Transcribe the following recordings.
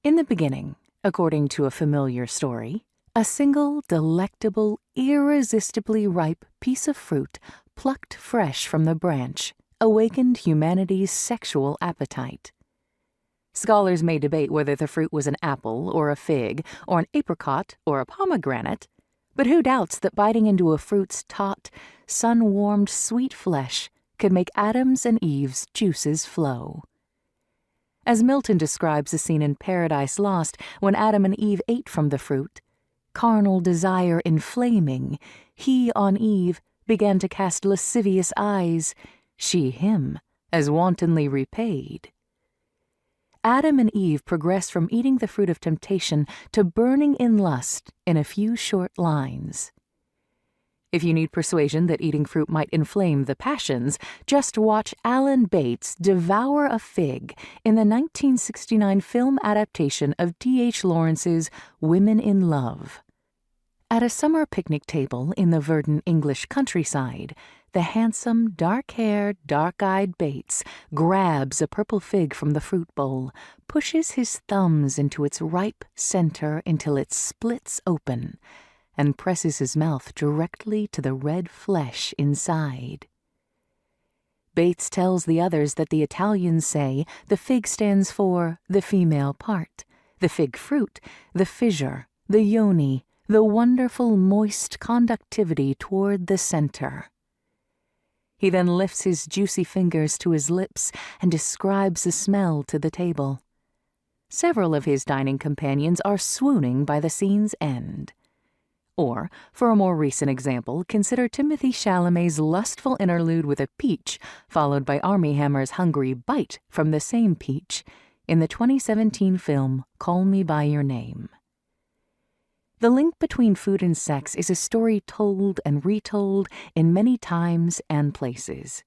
In the beginning, according to a familiar story, a single, delectable, irresistibly ripe piece of fruit plucked fresh from the branch awakened humanity's sexual appetite. Scholars may debate whether the fruit was an apple or a fig or an apricot or a pomegranate, but who doubts that biting into a fruit's taut, sun-warmed sweet flesh could make Adam's and Eve's juices flow? As Milton describes the scene in Paradise Lost when Adam and Eve ate from the fruit, carnal desire inflaming, he on Eve began to cast lascivious eyes, she him, as wantonly repaid. Adam and Eve progress from eating the fruit of temptation to burning in lust in a few short lines. If you need persuasion that eating fruit might inflame the passions, just watch Alan Bates devour a fig in the 1969 film adaptation of D.H. Lawrence's Women in Love. At a summer picnic table in the verdant English countryside, the handsome, dark-haired, dark-eyed Bates grabs a purple fig from the fruit bowl, pushes his thumbs into its ripe center until it splits open, and presses his mouth directly to the red flesh inside. Bates tells the others that the Italians say the fig stands for the female part, the fig fruit, the fissure, the yoni, the wonderful moist conductivity toward the center. He then lifts his juicy fingers to his lips and describes the smell to the table. Several of his dining companions are swooning by the scene's end. Or, for a more recent example, consider Timothée Chalamet's lustful interlude with a peach, followed by Armie Hammer's hungry bite from the same peach, in the 2017 film Call Me By Your Name. The link between food and sex is a story told and retold in many times and places.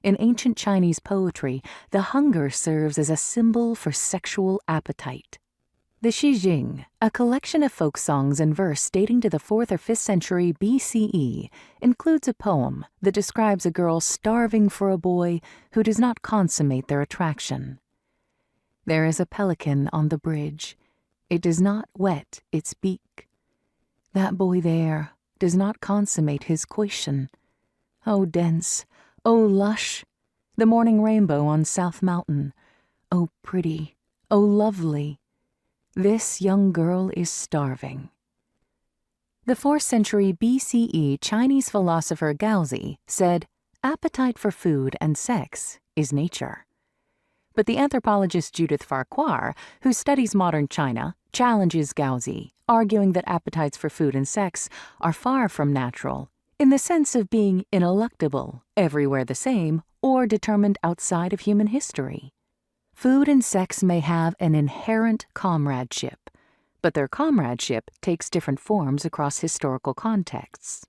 In ancient Chinese poetry, the hunger serves as a symbol for sexual appetite. The Shijing, a collection of folk songs and verse dating to the 4th or 5th century BCE, includes a poem that describes a girl starving for a boy who does not consummate their attraction. There is a pelican on the bridge. It does not wet its beak. That boy there does not consummate his coition. Oh dense, oh lush, the morning rainbow on South Mountain. Oh pretty, oh lovely. This young girl is starving. The 4th century BCE Chinese philosopher Gaozi said, "Appetite for food and sex is nature." But the anthropologist Judith Farquhar, who studies modern China, challenges Gaozi, arguing that appetites for food and sex are far from natural, in the sense of being ineluctable, everywhere the same, or determined outside of human history. Food and sex may have an inherent comradeship, but their comradeship takes different forms across historical contexts.